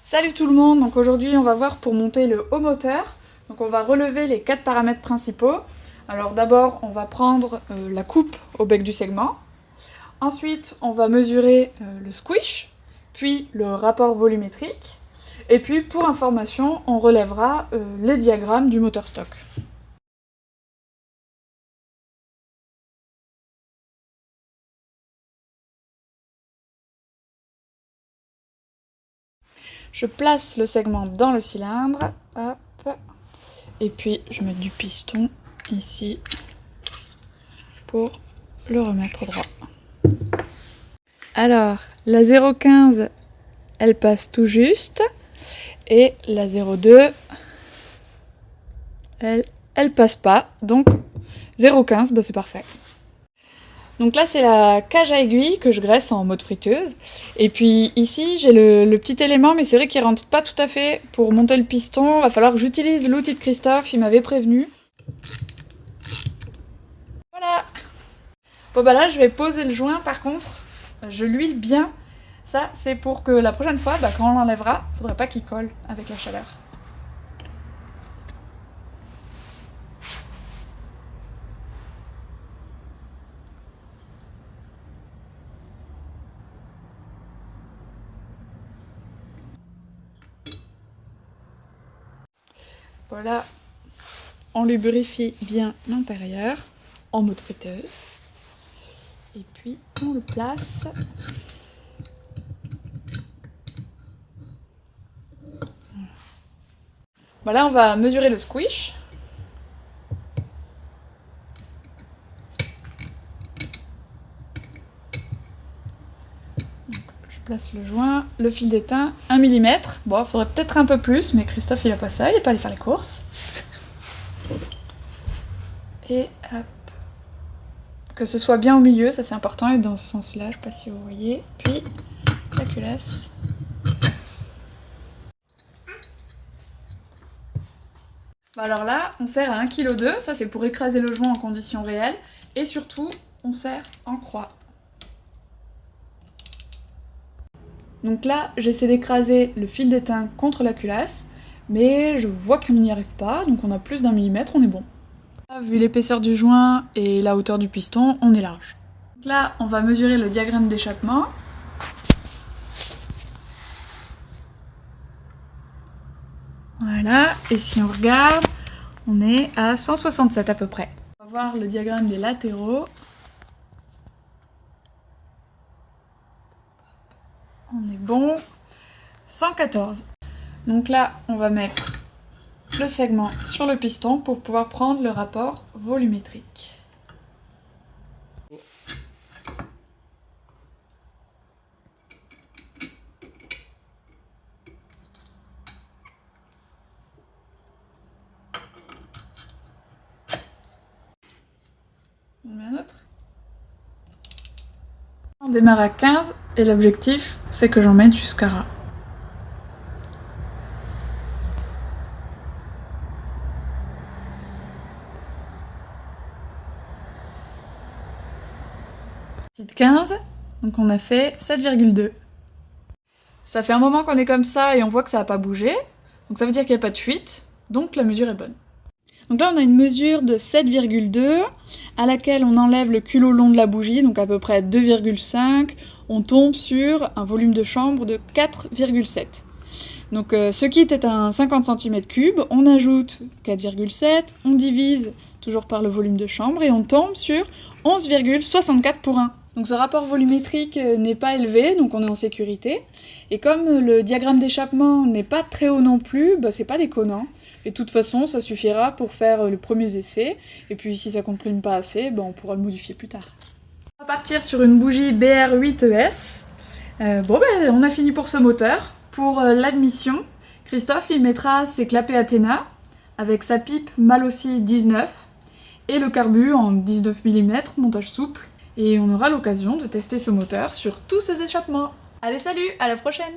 Salut tout le monde, donc aujourd'hui on va voir pour monter le haut moteur. Donc on va relever les 4 paramètres principaux. Alors d'abord on va prendre la coupe au bec du segment. Ensuite on va mesurer le squish, puis le rapport volumétrique. Et puis pour information on relèvera les diagrammes du moteur stock. Je place le segment dans le cylindre, hop, et puis je mets du piston ici pour le remettre droit. Alors, la 0,15, elle passe tout juste, et la 0,2, elle passe pas, donc 0,15, bah c'est parfait. Donc là, c'est la cage à aiguille que je graisse en mode friteuse. Et puis ici, j'ai le petit élément, mais c'est vrai qu'il rentre pas tout à fait pour monter le piston. Il va falloir que j'utilise l'outil de Christophe, il m'avait prévenu. Voilà. Bon bah là, je vais poser le joint, par contre, je l'huile bien. Ça, c'est pour que la prochaine fois, quand on l'enlèvera, il faudrait pas qu'il colle avec la chaleur. Voilà, on lubrifie bien l'intérieur en mode friteuse. Et puis on le place. Voilà, on va mesurer le squish. Donc, je place le joint, le fil d'étain, 1 mm. Bon, il faudrait peut-être un peu plus, mais Christophe il a pas ça, il n'est pas allé faire les courses. Et hop. Que ce soit bien au milieu, ça c'est important, et dans ce sens-là, je ne sais pas si vous voyez. Puis la culasse. Alors là, on serre à 1,2 kg, ça c'est pour écraser le joint en conditions réelles, et surtout, on serre en croix. Donc là, j'essaie d'écraser le fil d'étain contre la culasse, mais je vois qu'on n'y arrive pas, donc on a plus d'1 mm, on est bon. Vu l'épaisseur du joint et la hauteur du piston, on est large. Donc là, on va mesurer le diagramme d'échappement. Voilà, et si on regarde, on est à 167 à peu près. On va voir le diagramme des latéraux. On est bon. 114. Donc là, on va mettre le segment sur le piston pour pouvoir prendre le rapport volumétrique. On met un autre. On démarre à 15 et l'objectif c'est que j'en mette jusqu'à ras. Petite 15, donc on a fait 7,2. Ça fait un moment qu'on est comme ça et on voit que ça n'a pas bougé, donc ça veut dire qu'il n'y a pas de fuite, donc la mesure est bonne. Donc là on a une mesure de 7,2 à laquelle on enlève le culot long de la bougie, donc à peu près 2,5, on tombe sur un volume de chambre de 4,7. Donc ce kit est un 50 cm3, on ajoute 4,7, on divise toujours par le volume de chambre et on tombe sur 11,64 pour 1. Donc ce rapport volumétrique n'est pas élevé, donc on est en sécurité. Et comme le diagramme d'échappement n'est pas très haut non plus, c'est pas déconnant. Et de toute façon, ça suffira pour faire les premiers essais. Et puis si ça ne complique pas assez, on pourra le modifier plus tard. On va partir sur une bougie BR8ES. On a fini pour ce moteur. Pour l'admission, Christophe il mettra ses clapets Athéna avec sa pipe Malossi 19 et le carbu en 19 mm, montage souple. Et on aura l'occasion de tester ce moteur sur tous ses échappements. Allez, salut, à la prochaine!